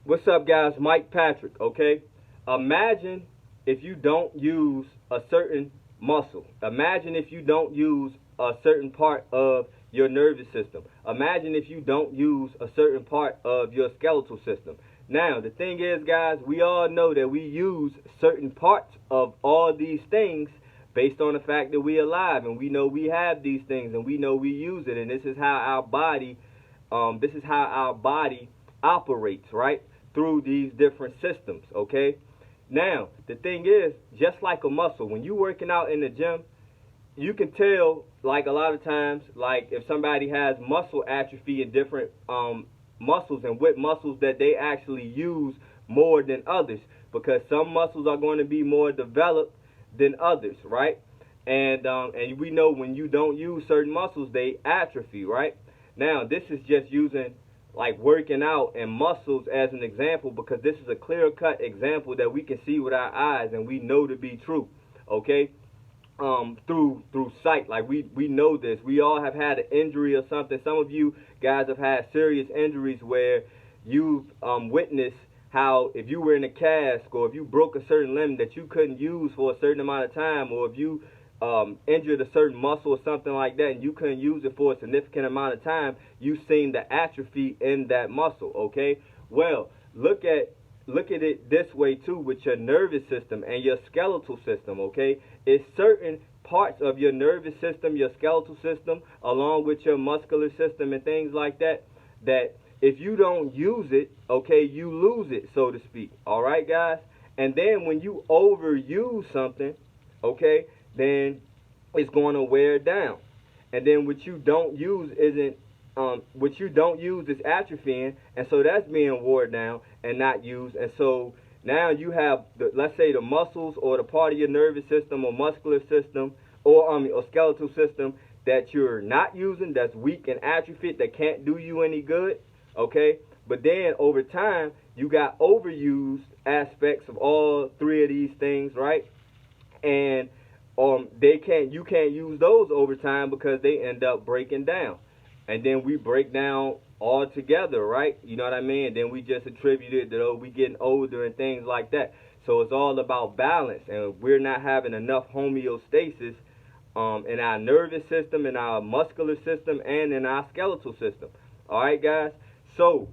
What's up, guys? Mike Patrick, okay? Imagine if you don't use a certain muscle. Imagine if you don't use a certain part of your nervous system. Imagine if you don't use a certain part of your skeletal system. Now, the thing is, guys, we all know that we use certain parts of all these things based on the fact that we're alive, and we know we have these things, and we know we use it, and this is how our body operates, right? Through these different systems, okay? Now, the thing is, just like a muscle, when you're working out in the gym, you can tell, like a lot of times, like if somebody has muscle atrophy in different muscles and what muscles that they actually use more than others, because some muscles are going to be more developed than others, right? And we know when you don't use certain muscles, they atrophy, right? Now, this is just using like working out and muscles as an example, because this is a clear-cut example that we can see with our eyes and we know to be true, okay? Through sight, like we know this. We all have had an injury or something. Some of you guys have had serious injuries where you've witnessed how if you were in a cast or if you broke a certain limb that you couldn't use for a certain amount of time, or if you injured a certain muscle or something like that and you couldn't use it for a significant amount of time, you've seen the atrophy in that muscle, okay? Well, look at it this way too with your nervous system and your skeletal system, okay? It's certain parts of your nervous system, your skeletal system, along with your muscular system and things like that, that if you don't use it, okay, you lose it, so to speak, all right, guys? And then when you overuse something, okay, then it's going to wear down. And then what you don't use is atrophying, and so that's being worn down and not used. And so now you have, let's say, the muscles or the part of your nervous system or muscular system or skeletal system that you're not using, that's weak and atrophied, that can't do you any good, okay? But then over time, you got overused aspects of all three of these things, right? And you can't use those over time because they end up breaking down. And then we break down all together, right? You know what I mean? And then we just attribute it to, we getting older and things like that. So it's all about balance, and we're not having enough homeostasis in our nervous system, in our muscular system, and in our skeletal system. All right, guys? So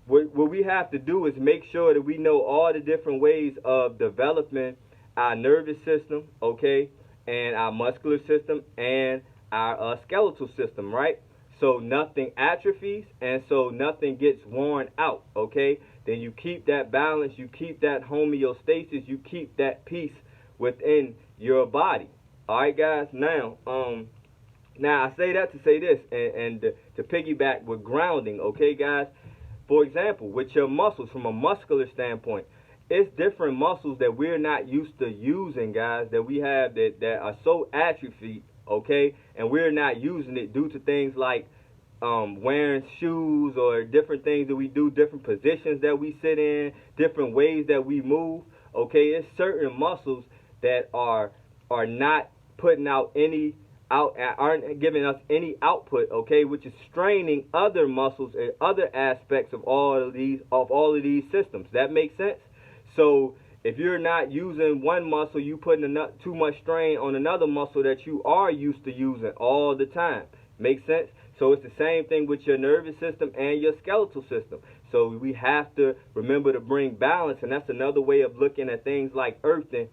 what we have to do is make sure that we know all the different ways of developing our nervous system, okay, and our muscular system and our skeletal system, right? So nothing atrophies, and so nothing gets worn out, okay? Then you keep that balance, you keep that homeostasis, you keep that peace within your body. All right, guys? Now I say that to say this, and to piggyback with grounding, okay, guys? For example, with your muscles, from a muscular standpoint, it's different muscles that we're not used to using, guys, that we have that are so atrophied, okay, and we're not using it due to things like wearing shoes or different things that we do, different positions that we sit in, different ways that we move, okay? It's certain muscles that are not putting out aren't giving us any output, okay, which is straining other muscles and other aspects of all of these systems. That makes sense? So if you're not using one muscle, you putting too much strain on another muscle that you are used to using all the time. Make sense? So it's the same thing with your nervous system and your skeletal system. So we have to remember to bring balance, and that's another way of looking at things like earthing,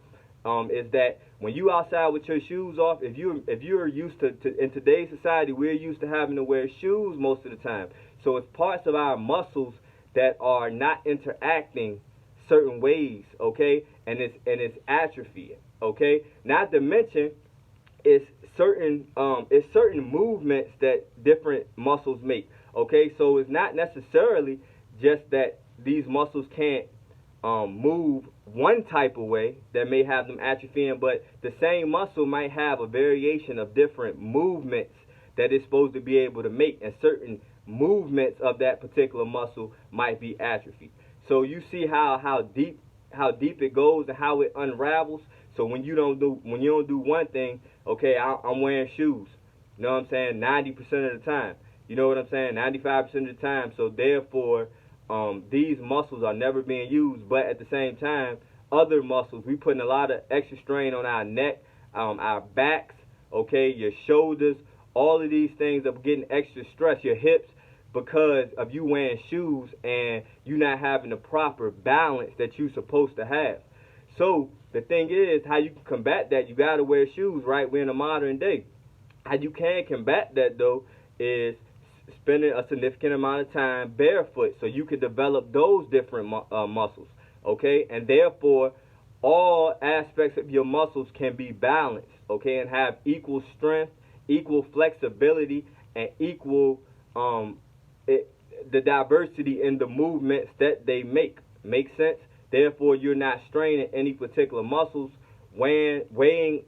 is that when you outside with your shoes off, if you're used to in today's society, we're used to having to wear shoes most of the time. So it's parts of our muscles that are not interacting certain ways, okay, and it's atrophy, okay. Not to mention, it's certain movements that different muscles make, okay. So it's not necessarily just that these muscles can't move one type of way that may have them atrophying, but the same muscle might have a variation of different movements that it's supposed to be able to make, and certain movements of that particular muscle might be atrophied. So you see how deep it goes and how it unravels. So when you don't do one thing, okay, I'm wearing shoes. You know what I'm saying? 90% of the time. You know what I'm saying? 95% of the time. So therefore, these muscles are never being used, but at the same time, other muscles, we putting a lot of extra strain on our neck, our backs, okay, your shoulders, all of these things are getting extra stress, your hips, because of you wearing shoes and you not having the proper balance that you're supposed to have. So the thing is, how you can combat that, you got to wear shoes, right? We're in a modern day. How you can combat that, though, is spending a significant amount of time barefoot so you can develop those different muscles, okay? And therefore, all aspects of your muscles can be balanced, okay, and have equal strength, equal flexibility, and equal the diversity in the movements that they make. Make sense? Therefore, you're not straining any particular muscles, weighing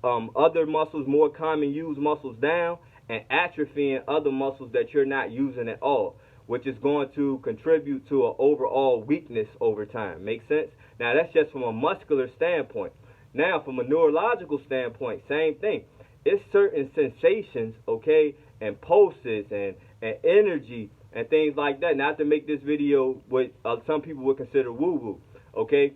other muscles, more common used muscles down, and atrophying other muscles that you're not using at all, which is going to contribute to an overall weakness over time. Make sense? Now, that's just from a muscular standpoint. Now, from a neurological standpoint, same thing. It's certain sensations, okay, and pulses and energy and things like that. Not to make this video what some people would consider woo-woo, okay?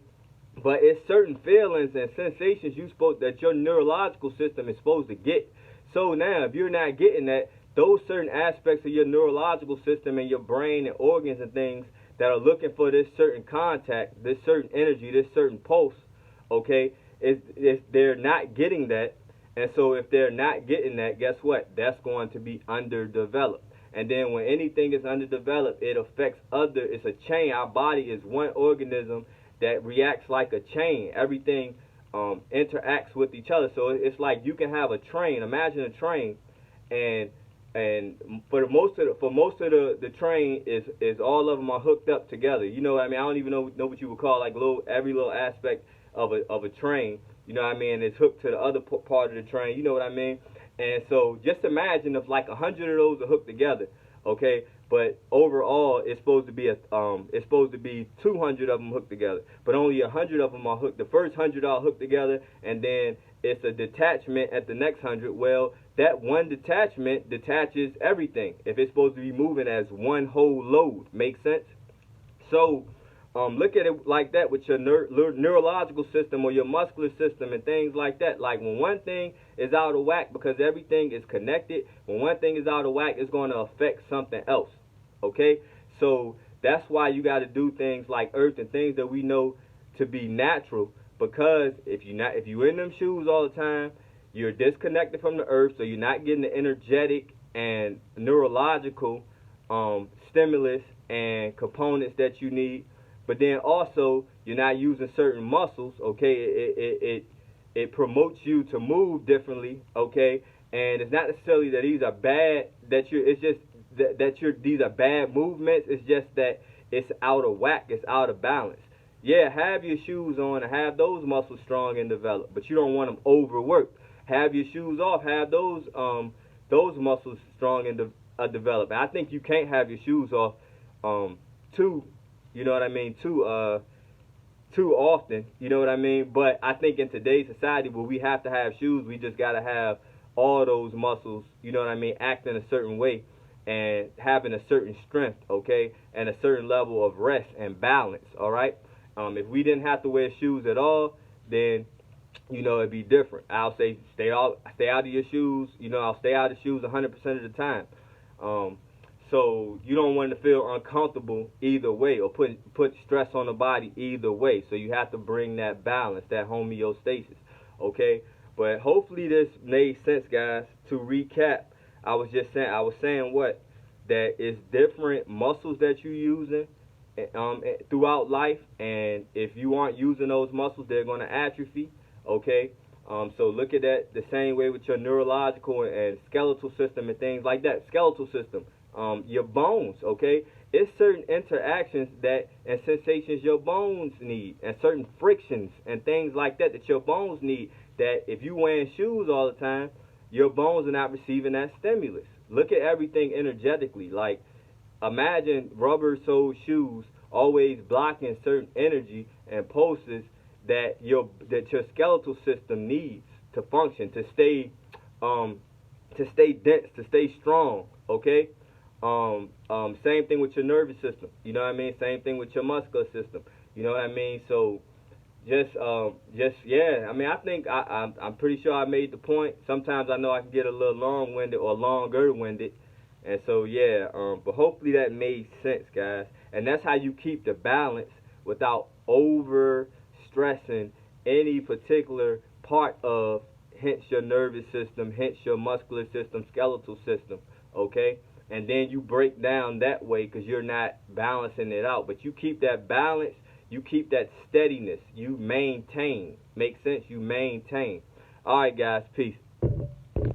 But it's certain feelings and sensations that your neurological system is supposed to get. So now, if you're not getting that, those certain aspects of your neurological system and your brain and organs and things that are looking for this certain contact, this certain energy, this certain pulse, okay, they're not getting that. And so if they're not getting that, guess what? That's going to be underdeveloped. And then when anything is underdeveloped, it affects it's a chain. Our body is one organism that reacts like a chain. Everything interacts with each other. So it's like you can have a train. Imagine a train, and for most of the train is all of them are hooked up together. You know what I mean? I don't even know what you would call like every little aspect of a train. You know what I mean? It's hooked to the other part of the train. You know what I mean? And so just imagine if like 100 of those are hooked together, okay? But overall, it's supposed to be 200 of them hooked together, but only 100 of them are hooked. The first 100 are hooked together, and then it's a detachment at the next 100. Well, that one detachment detaches everything if it's supposed to be moving as one whole load. Make sense? So look at it like that with your neurological system or your muscular system and things like that. Like when one thing is out of whack, because everything is connected, when one thing is out of whack, it's going to affect something else. Okay? So that's why you got to do things like earth and things that we know to be natural, because if you're in them shoes all the time, you're disconnected from the earth, so you're not getting the energetic and neurological stimulus and components that you need. But then also, you're not using certain muscles, okay? It promotes you to move differently, okay? And it's not necessarily that these are bad, these are bad movements. It's just that it's out of whack, it's out of balance. Yeah, have your shoes on and have those muscles strong and developed, but you don't want them overworked. Have your shoes off, have those muscles strong and developed. And I think you can't have your shoes off too often, you know what I mean? But I think in today's society where we have to have shoes, we just got to have all those muscles, you know what I mean, acting a certain way and having a certain strength, okay, and a certain level of rest and balance, all right? If we didn't have to wear shoes at all, then, you know, it'd be different. I'll say stay out of your shoes. You know, I'll stay out of shoes 100% of the time. So you don't want to feel uncomfortable either way or put stress on the body either way. So you have to bring that balance, that homeostasis, okay? But hopefully this made sense, guys. To recap, I was saying what? That it's different muscles that you're using throughout life, and if you aren't using those muscles, they're going to atrophy, okay? So look at that the same way with your neurological and skeletal system and things like that. Skeletal system. Your bones, okay? It's certain interactions and sensations your bones need, and certain frictions and things like that your bones need, that if you wearing shoes all the time, your bones are not receiving that stimulus. Look at everything energetically. Like, imagine rubber-soled shoes always blocking certain energy and pulses that your skeletal system needs to function, to stay dense, to stay strong, okay? Same thing with your nervous system. You know what I mean? Same thing with your muscular system. You know what I mean? So just yeah. I mean, I think I'm pretty sure I made the point. Sometimes I know I can get a little long-winded or longer-winded, and so yeah. But hopefully that made sense, guys. And that's how you keep the balance without over stressing any particular part of, hence your nervous system, hence your muscular system, skeletal system. Okay. And then you break down that way because you're not balancing it out. But you keep that balance, you keep that steadiness, you maintain. Make sense? You maintain. All right, guys, peace.